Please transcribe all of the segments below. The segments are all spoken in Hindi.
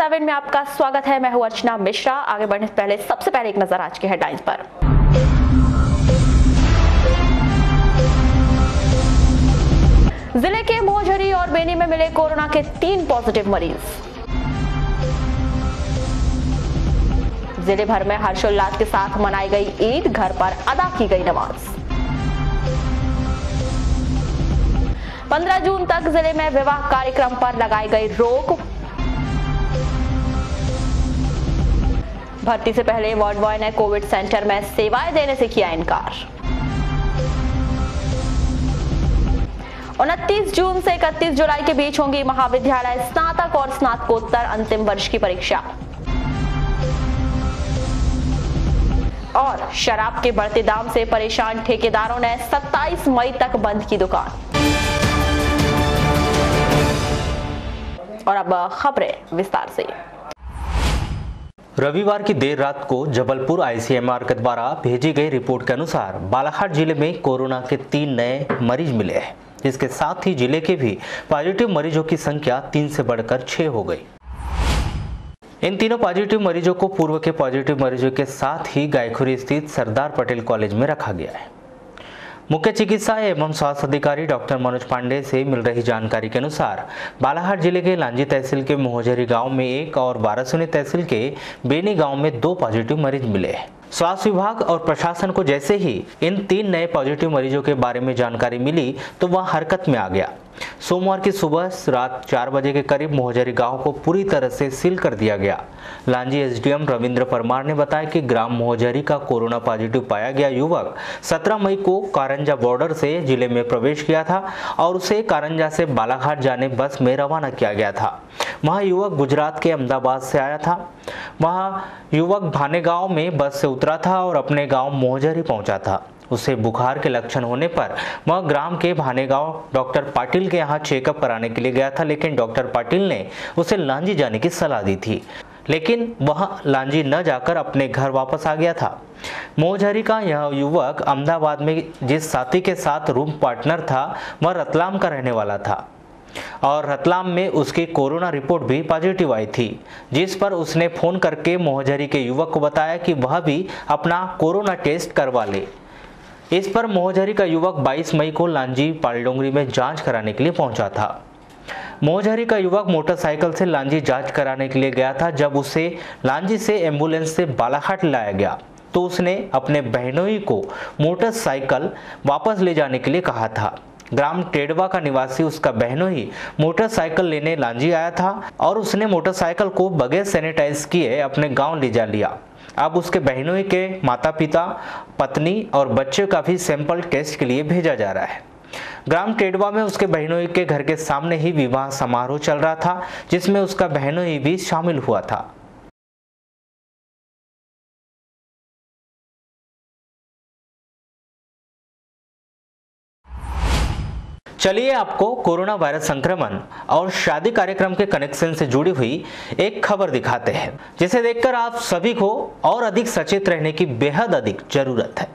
7 में आपका स्वागत है। मैं हूं अर्चना मिश्रा। आगे बढ़ने से पहले सबसे पहले एक नजर आज के हेडलाइंस पर। जिले के मोहझरी और बेनी में मिले कोरोना के 3 पॉजिटिव मरीज। जिले भर में हर्षोल्लास के साथ मनाई गई ईद, घर पर अदा की गई नमाज। 15 जून तक जिले में विवाह कार्यक्रम पर लगाई गई रोक। भर्ती से पहले वार्ड बॉय ने कोविड सेंटर में सेवाएं देने से किया इनकार। 29 जून से 31 जुलाई के बीच होंगी महाविद्यालय स्नातक और स्नातकोत्तर अंतिम वर्ष की परीक्षा। और शराब के बढ़ते दाम से परेशान ठेकेदारों ने 27 मई तक बंद की दुकान। और अब खबरें विस्तार से। रविवार की देर रात को जबलपुर आईसीएमआर के द्वारा भेजी गई रिपोर्ट के अनुसार बालाघाट जिले में कोरोना के 3 नए मरीज मिले हैं, जिसके साथ ही जिले के भी पॉजिटिव मरीजों की संख्या 3 से बढ़कर 6 हो गई। इन तीनों पॉजिटिव मरीजों को पूर्व के पॉजिटिव मरीजों के साथ ही गायखुरी स्थित सरदार पटेल कॉलेज में रखा गया है। मुख्य चिकित्सा एवं स्वास्थ्य अधिकारी डॉक्टर मनोज पांडे से मिल रही जानकारी के अनुसार बालाघाट जिले के लांजी तहसील के मोहझरी गांव में 1 और वारासुनी तहसील के बेनी गांव में 2 पॉजिटिव मरीज मिले हैं। स्वास्थ्य विभाग और प्रशासन को जैसे ही इन 3 नए पॉजिटिव मरीजों के बारे में जानकारी मिली तो वह हरकत में आ गया। सोमवार की सुबह रात 4 बजे के करीब मोहझरी गांव को पूरी तरह से सील कर दिया गया। लांजी एसडीएम रविंद्र परमार ने बताया कि ग्राम मोहझरी का कोरोना पॉजिटिव पाया गया युवक 17 मई को कारंजा बॉर्डर से जिले में प्रवेश किया था और उसे कारंजा से बालाघाट जाने बस में रवाना किया गया था। वह युवक गुजरात के अहमदाबाद से आया था। वह युवक भाने गांव में बस से उतरा था और अपने गांव मोहझरी पहुंचा था। उसे बुखार के लक्षण होने पर वह ग्राम के भानेगांव डॉक्टर पाटिल के यहाँ चेकअप कराने के लिए गया था, लेकिन डॉक्टर पाटिल ने उसे लांजी जाने की सलाह दी थी, लेकिन वह लांजी न जाकर अपने घर वापस आ गया था। मोहझरी का यह युवक अहमदाबाद में जिस साथी के साथ रूम पार्टनर था वह रतलाम का रहने वाला था और रतलाम में उसकी कोरोना रिपोर्ट भी पॉजिटिव आई थी, जिस पर उसने फोन करके मोहझरी के युवक को बताया कि वह भी अपना कोरोना टेस्ट करवा ले। इस पर मोहझरी का युवक 22 मई को लांजी पालडोंगरी में जांच कराने के लिए पहुंचा था। मोहझरी का युवक मोटरसाइकिल से लांजी जांच कराने के लिए गया था। जब उसे लांजी से एम्बुलेंस से बालाघाट लाया गया तो उसने अपने बहनोई को मोटरसाइकिल वापस ले जाने के लिए कहा था। ग्राम टेडवा का निवासी उसका बहनोई मोटरसाइकिल लेने लांजी आया था और उसने मोटरसाइकिल को बगैर सैनिटाइज किए अपने गांव ले जा लिया। अब उसके बहनोई के माता पिता, पत्नी और बच्चे का भी सैंपल टेस्ट के लिए भेजा जा रहा है। ग्राम टेडवा में उसके बहनोई के घर के सामने ही विवाह समारोह चल रहा था, जिसमें उसका बहनोई भी शामिल हुआ था। चलिए आपको कोरोना वायरस संक्रमण और शादी कार्यक्रम के कनेक्शन से जुड़ी हुई एक खबर दिखाते हैं, जिसे देखकर आप सभी को और अधिक सचेत रहने की बेहद अधिक जरूरत है।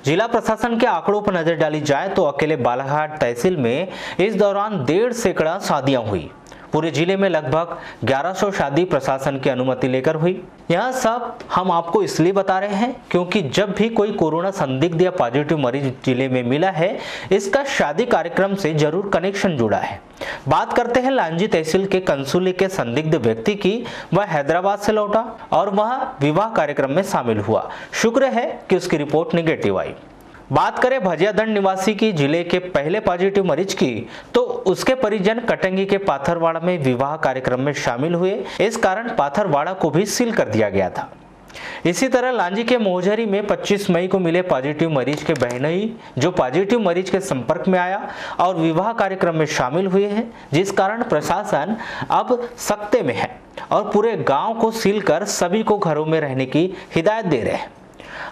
जिला प्रशासन के आंकड़ों पर नजर डाली जाए तो अकेले बालाघाट तहसील में इस दौरान 1.5 सैकड़ा शादियां हुई। पूरे जिले में लगभग 1100 शादी प्रशासन की अनुमति लेकर हुई। यह सब हम आपको इसलिए बता रहे हैं क्योंकि जब भी कोई कोरोना संदिग्ध या पॉजिटिव मरीज जिले में मिला है, इसका शादी कार्यक्रम से जरूर कनेक्शन जुड़ा है। बात करते हैं लांजी तहसील के कंसुली के संदिग्ध व्यक्ति की। वह हैदराबाद से लौटा और वह विवाह कार्यक्रम में शामिल हुआ। शुक्र है कि उसकी रिपोर्ट निगेटिव आई। बात करें भजियादंड निवासी की, जिले के पहले पॉजिटिव मरीज की, तो उसके परिजन कटंगी के पाथरवाड़ा में विवाह कार्यक्रम में शामिल हुए। इस कारण पाथरवाड़ा को भी सील कर दिया गया था। इसी तरह लांजी के मोहझरी में 25 मई को मिले पॉजिटिव मरीज के बहनोई जो पॉजिटिव मरीज के संपर्क में आया और विवाह कार्यक्रम में शामिल हुए हैं, जिस कारण प्रशासन अब सख्ते में है और पूरे गांव को सील कर सभी को घरों में रहने की हिदायत दे रहे हैं।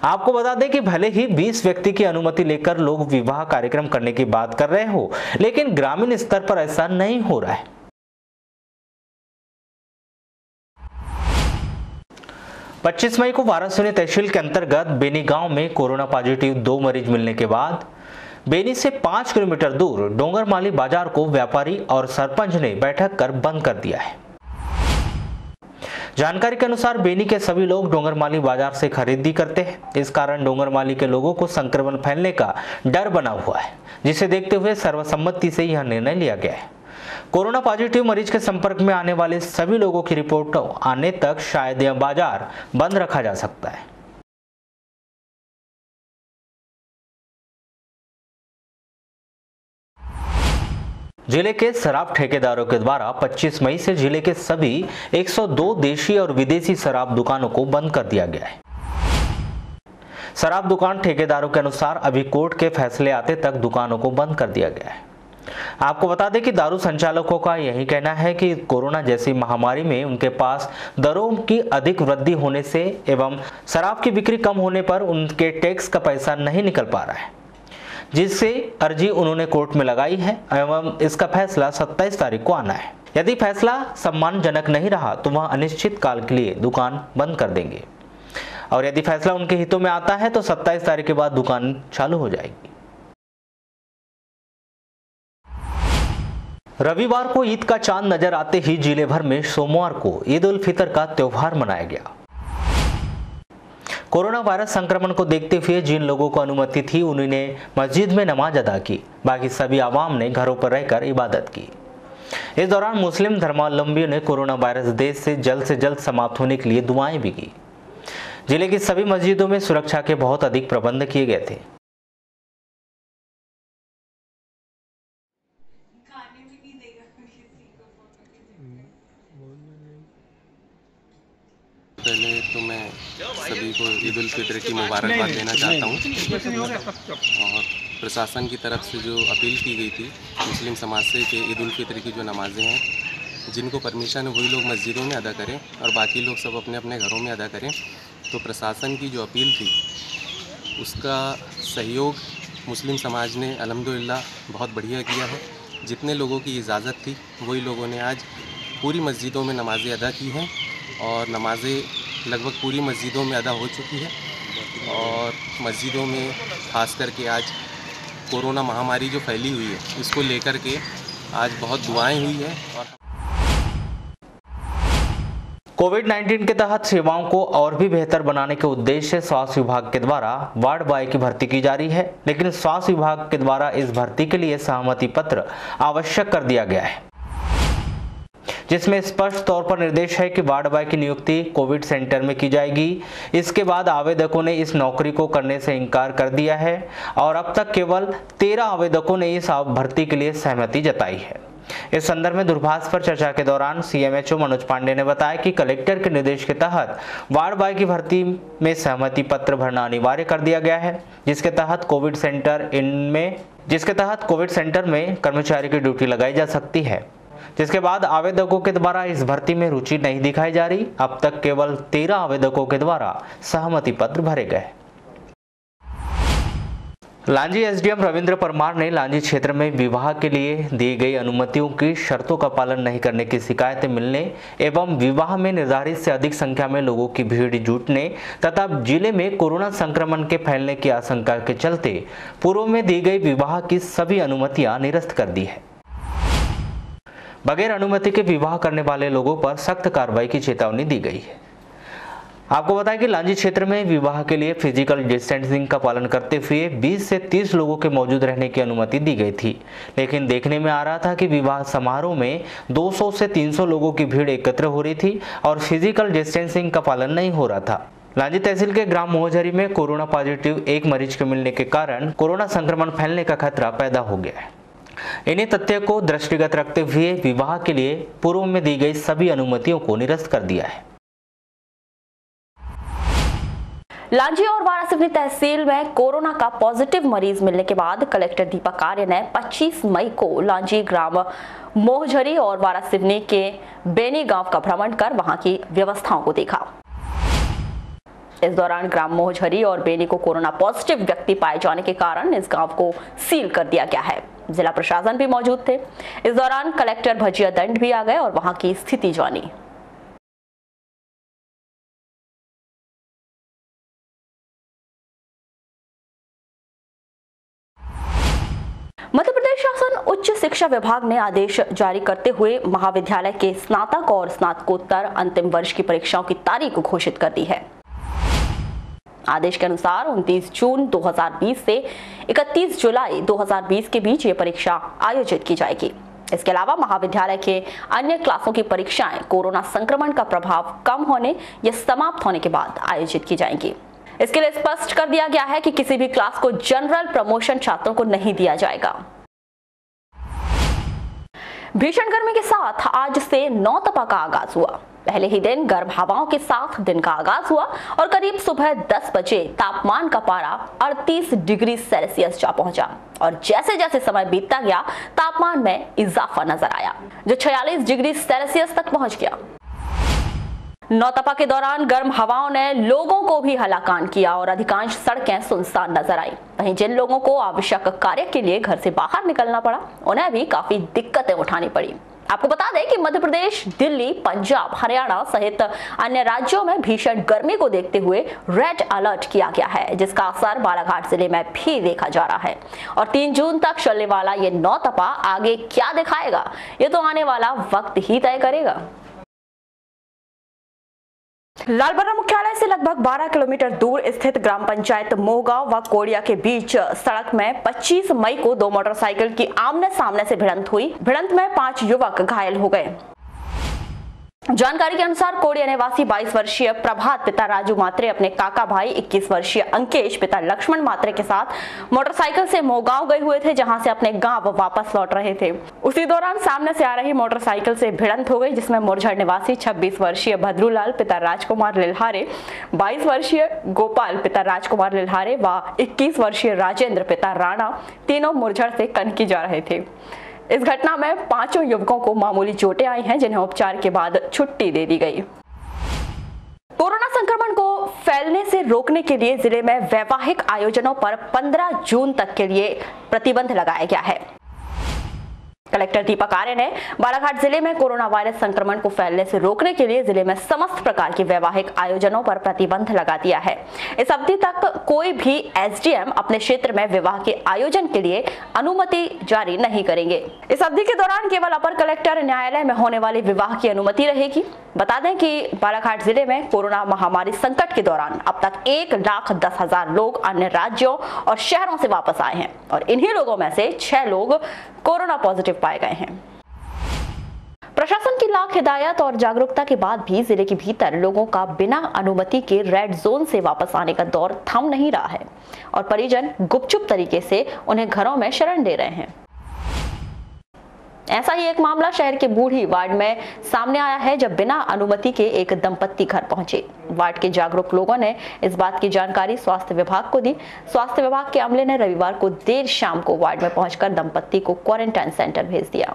आपको बता दें कि भले ही 20 व्यक्ति की अनुमति लेकर लोग विवाह कार्यक्रम करने की बात कर रहे हो, लेकिन ग्रामीण स्तर पर ऐसा नहीं हो रहा है। 25 मई को वारासुनी तहसील के अंतर्गत बेनी गांव में कोरोना पॉजिटिव 2 मरीज मिलने के बाद बेनी से 5 किलोमीटर दूर डोंगरमाली बाजार को व्यापारी और सरपंच ने बैठक कर बंद कर दिया है। जानकारी के अनुसार बेनी के सभी लोग डोंगरमाली बाजार से खरीदी करते हैं। इस कारण डोंगरमाली के लोगों को संक्रमण फैलने का डर बना हुआ है, जिसे देखते हुए सर्वसम्मति से यह निर्णय लिया गया है। कोरोना पॉजिटिव मरीज के संपर्क में आने वाले सभी लोगों की रिपोर्ट आने तक शायद यह बाजार बंद रखा जा सकता है। जिले के शराब ठेकेदारों के द्वारा 25 मई से जिले के सभी 102 देशी और विदेशी शराब दुकानों को बंद कर दिया गया है। शराब दुकान ठेकेदारों के अनुसार अभी कोर्ट के फैसले आते तक दुकानों को बंद कर दिया गया है। आपको बता दें कि दारू संचालकों का यही कहना है कि कोरोना जैसी महामारी में उनके पास दरों की अधिक वृद्धि होने से एवं शराब की बिक्री कम होने पर उनके टैक्स का पैसा नहीं निकल पा रहा है, जिससे अर्जी उन्होंने कोर्ट में लगाई है एवं इसका फैसला 27 तारीख को आना है। यदि फैसला सम्मानजनक नहीं रहा तो वह अनिश्चित काल के लिए दुकान बंद कर देंगे और यदि फैसला उनके हितों में आता है तो 27 तारीख के बाद दुकान चालू हो जाएगी। रविवार को ईद का चांद नजर आते ही जिले भर में सोमवार को ईद उल फितर का त्योहार मनाया गया। कोरोना वायरस संक्रमण को देखते हुए जिन लोगों को अनुमति थी उन्होंने मस्जिद में नमाज अदा की, बाकी सभी आवाम ने घरों पर रहकर इबादत की। इस दौरान मुस्लिम धर्मावलंबियों ने कोरोना वायरस देश से जल्द समाप्त होने के लिए दुआएं भी की। जिले की सभी मस्जिदों में सुरक्षा के बहुत अधिक प्रबंध किए गए थे। पहले तो मैं सभी को ईद उल फितर की मुबारकबाद देना चाहता हूँ और प्रशासन की तरफ से जो अपील की गई थी मुस्लिम समाज से कि ईद उल फितर की जो नमाज़ें हैं जिनको परमिशन है वही लोग मस्जिदों में अदा करें और बाकी लोग सब अपने अपने घरों में अदा करें। तो प्रशासन की जो अपील थी उसका सहयोग मुस्लिम समाज ने अल्हम्दुलिल्लाह बहुत बढ़िया किया है। जितने लोगों की इजाज़त थी वही लोगों ने आज पूरी मस्जिदों में नमाज़ें अदा की हैं और नमाज़ें लगभग पूरी मस्जिदों में अदा हो चुकी है और मस्जिदों में ख़ास करके आज कोरोना महामारी जो फैली हुई है इसको लेकर के आज बहुत दुआएं हुई हैं। और कोविड-19 के तहत सेवाओं को और भी बेहतर बनाने के उद्देश्य से स्वास्थ्य विभाग के द्वारा वार्ड बॉय की भर्ती की जा रही है, लेकिन स्वास्थ्य विभाग के द्वारा इस भर्ती के लिए सहमति पत्र आवश्यक कर दिया गया है, जिसमें स्पष्ट तौर पर निर्देश है कि वार्ड बॉय की नियुक्ति कोविड सेंटर में की जाएगी। इसके बाद आवेदकों ने इस नौकरी को करने से इनकार कर दिया है और अब तक केवल 13 आवेदकों ने इस भर्ती के लिए सहमति जताई है। इस संदर्भ में दूरभाष पर चर्चा के दौरान सीएमएचओ मनोज पांडे ने बताया कि कलेक्टर के निर्देश के तहत वार्ड बॉय की भर्ती में सहमति पत्र भरना अनिवार्य कर दिया गया है, जिसके तहत कोविड सेंटर में कर्मचारी की ड्यूटी लगाई जा सकती है। जिसके बाद आवेदकों के द्वारा इस भर्ती में रुचि नहीं दिखाई जा रही। अब तक केवल 13 आवेदकों के द्वारा सहमति पत्र भरे गए। लांजी एसडीएम रविंद्र परमार ने लांजी क्षेत्र में विवाह के लिए दी गई अनुमतियों की शर्तों का पालन नहीं करने की शिकायतें मिलने एवं विवाह में निर्धारित से अधिक संख्या में लोगों की भीड़ जुटने तथा जिले में कोरोना संक्रमण के फैलने की आशंका के चलते पूर्व में दी गई विवाह की सभी अनुमतियां निरस्त कर दी है। बगैर अनुमति के विवाह करने वाले लोगों पर सख्त कार्रवाई की चेतावनी दी गई है। आपको बताएं कि लांजी क्षेत्र में विवाह के लिए फिजिकल डिस्टेंसिंग का पालन करते हुए 20 से 30 लोगों के मौजूद रहने की अनुमति दी गई थी, लेकिन देखने में आ रहा था कि विवाह समारोह में 200 से 300 लोगों की भीड़ एकत्र हो रही थी और फिजिकल डिस्टेंसिंग का पालन नहीं हो रहा था। लांजी तहसील के ग्राम मोहझरी में कोरोना पॉजिटिव एक मरीज के मिलने के कारण कोरोना संक्रमण फैलने का खतरा पैदा हो गया है। इन्हीं तथ्य को दृष्टिगत रखते हुए विवाह के लिए पूर्व में दी गई सभी अनुमतियों को निरस्त कर दिया है। लांजी और वारासिवनी तहसील में कोरोना का पॉजिटिव मरीज मिलने के बाद कलेक्टर दीपक आर्य ने 25 मई को लांजी, ग्राम मोहझरी और वारासिवनी के बेनी गांव का भ्रमण कर वहां की व्यवस्थाओं को देखा। इस दौरान ग्राम मोहझरी और बेनी को कोरोना पॉजिटिव व्यक्ति पाए जाने के कारण इस गांव को सील कर दिया गया है। जिला प्रशासन भी मौजूद थे। इस दौरान कलेक्टर भजिया दंड भी आ गए और वहां की स्थिति जानी। मध्य प्रदेश शासन उच्च शिक्षा शिक्षा विभाग ने आदेश जारी करते हुए महाविद्यालय के स्नातक और स्नातकोत्तर अंतिम वर्ष की परीक्षाओं की तारीख घोषित कर दी है। आदेश के अनुसार 29 जून 2020 से 31 जुलाई 2020 के बीच ये परीक्षा आयोजित की जाएगी। इसके अलावा महाविद्यालय के अन्य क्लासों की परीक्षाएं कोरोना संक्रमण का प्रभाव कम होने या समाप्त होने के बाद आयोजित की जाएंगी। इसके लिए स्पष्ट कर दिया गया है कि किसी भी क्लास को जनरल प्रमोशन छात्रों को नहीं दिया जाएगा। भीषण गर्मी के साथ आज से नौतपा का आगाज हुआ। पहले ही दिन गर्म हवाओं के साथ दिन का आगाज हुआ और करीब सुबह 10 बजे तापमान का पारा 38 डिग्री सेल्सियस जा पहुंचा और जैसे जैसे समय बीतता गया तापमान में इजाफा नजर आया, जो 46 डिग्री सेल्सियस तक पहुंच गया। नौतपा के दौरान गर्म हवाओं ने लोगों को भी हलाकान किया और अधिकांश सड़कें सुनसान नजर आई। वहीं जिन लोगों को आवश्यक कार्य के लिए घर से बाहर निकलना पड़ा, उन्हें भी काफी दिक्कतें उठानी पड़ी। आपको बता दें कि मध्य प्रदेश, दिल्ली, पंजाब, हरियाणा सहित अन्य राज्यों में भीषण गर्मी को देखते हुए रेड अलर्ट किया गया है, जिसका असर बालाघाट जिले में भी देखा जा रहा है। और 3 जून तक चलने वाला ये नौतपा आगे क्या दिखाएगा, ये तो आने वाला वक्त ही तय करेगा। लालबर्रा मुख्यालय से लगभग 12 किलोमीटर दूर स्थित ग्राम पंचायत मोहगांव व कोड़िया के बीच सड़क में 25 मई को 2 मोटरसाइकिल की आमने सामने से भिड़ंत हुई। भिड़ंत में 5 युवक घायल हो गए। जानकारी के अनुसार कोड़िया निवासी 22 वर्षीय प्रभात पिता राजू मात्रे अपने काका भाई 21 वर्षीय अंकेश पिता लक्ष्मण मात्रे के साथ मोटरसाइकिल से मोहगांव गए हुए थे, जहां से अपने गांव वापस लौट रहे थे। उसी दौरान सामने से आ रही मोटरसाइकिल से भिड़ंत हो गई, जिसमें मुरझर निवासी 26 वर्षीय भद्रूलाल पिता राजकुमार लिल्हारे, 22 वर्षीय गोपाल पिता राजकुमार लिल्हारे व 21 वर्षीय राजेंद्र पिता राणा तीनों मुरझर से कनकी जा रहे थे। इस घटना में 5 युवकों को मामूली चोटें आई हैं, जिन्हें उपचार के बाद छुट्टी दे दी गई। कोरोना संक्रमण को फैलने से रोकने के लिए जिले में वैवाहिक आयोजनों पर 15 जून तक के लिए प्रतिबंध लगाया गया है। कलेक्टर दीपक आर्य ने बालाघाट जिले में कोरोना वायरस संक्रमण को फैलने से रोकने के लिए जिले में समस्त प्रकार के वैवाहिक आयोजनों पर प्रतिबंध लगा दिया है। इस अवधि तक कोई भी एसडीएम अपने क्षेत्र में विवाह के आयोजन के लिए अनुमति जारी नहीं करेंगे। इस अवधि के दौरान केवल अपर कलेक्टर न्यायालय में होने वाले विवाह की अनुमति रहेगी। बता दें कि बालाघाट जिले में कोरोना महामारी संकट के दौरान अब तक 1,10,000 लोग अन्य राज्यों और शहरों से वापस आए हैं और इन्हीं लोगों में से 6 लोग कोरोना पॉजिटिव पाए गए हैं। प्रशासन की लाख हिदायत और जागरूकता के बाद भी जिले के भीतर लोगों का बिना अनुमति के रेड जोन से वापस आने का दौर थम नहीं रहा है और परिजन गुपचुप तरीके से उन्हें घरों में शरण दे रहे हैं। ऐसा ही एक मामला शहर के बूढ़ी वार्ड में सामने आया है, जब बिना अनुमति के एक दंपत्ति घर पहुंचे। वार्ड के जागरूक लोगों ने इस बात की जानकारी स्वास्थ्य विभाग को दी। स्वास्थ्य विभाग के अमले ने रविवार को देर शाम को वार्ड में पहुंचकर दंपत्ति को क्वारंटाइन सेंटर भेज दिया।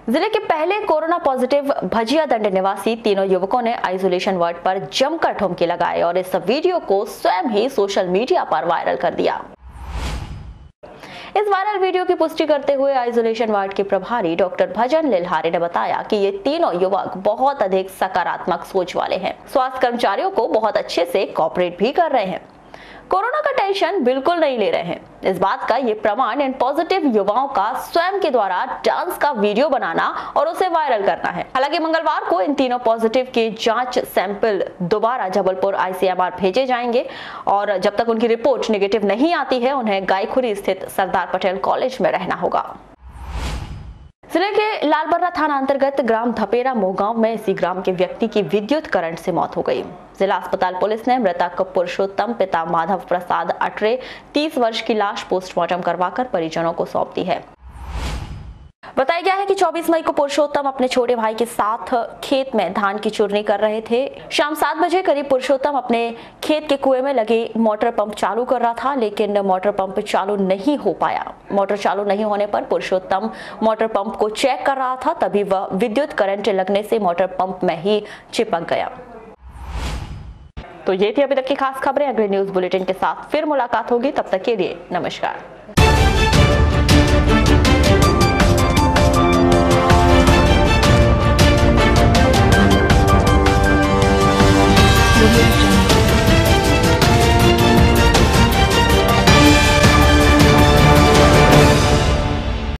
जिले के पहले कोरोना पॉजिटिव भजिया दंड निवासी तीनों युवकों ने आइसोलेशन वार्ड पर जमकर ठुमके लगाए और इस वीडियो को स्वयं ही सोशल मीडिया पर वायरल कर दिया। इस वायरल वीडियो की पुष्टि करते हुए आइसोलेशन वार्ड के प्रभारी डॉक्टर भजन लिल्हारे ने बताया कि ये तीनों युवक बहुत अधिक सकारात्मक सोच वाले हैं। स्वास्थ्य कर्मचारियों को बहुत अच्छे से कोऑपरेट भी कर रहे हैं, कोरोना का टेंशन बिल्कुल नहीं ले रहे हैं। इस बात का ये प्रमाण इन पॉजिटिव युवाओं का स्वयं के द्वारा डांस का वीडियो बनाना और उसे वायरल करना है। हालांकि मंगलवार को इन तीनों पॉजिटिव के जांच सैंपल दोबारा जबलपुर आईसीएमआर भेजे जाएंगे और जब तक उनकी रिपोर्ट नेगेटिव नहीं आती है, उन्हें गायखुरी स्थित सरदार पटेल कॉलेज में रहना होगा। जिले के लालबर्रा थाना अंतर्गत ग्राम धपेरा मोहगांव में इसी ग्राम के व्यक्ति की विद्युत करंट से मौत हो गई। जिला अस्पताल पुलिस ने मृतक पुरुषोत्तम पिता माधव प्रसाद अटरे 30 वर्ष की लाश पोस्टमार्टम करवाकर परिजनों को सौंप दी है। बताया गया है कि 24 मई को पुरुषोत्तम अपने छोटे भाई के साथ खेत में धान की चुरनी कर रहे थे। शाम 7 बजे करीब पुरुषोत्तम अपने खेत के कुएं में लगे मोटर पंप चालू कर रहा था, लेकिन मोटर पंप चालू नहीं हो पाया। मोटर चालू नहीं होने पर पुरुषोत्तम मोटर पंप को चेक कर रहा था, तभी वह विद्युत करंट लगने से मोटर पंप में ही चिपक गया। तो ये थी अभी तक की खास खबरें। अगले न्यूज बुलेटिन के साथ फिर मुलाकात होगी, तब तक के लिए नमस्कार।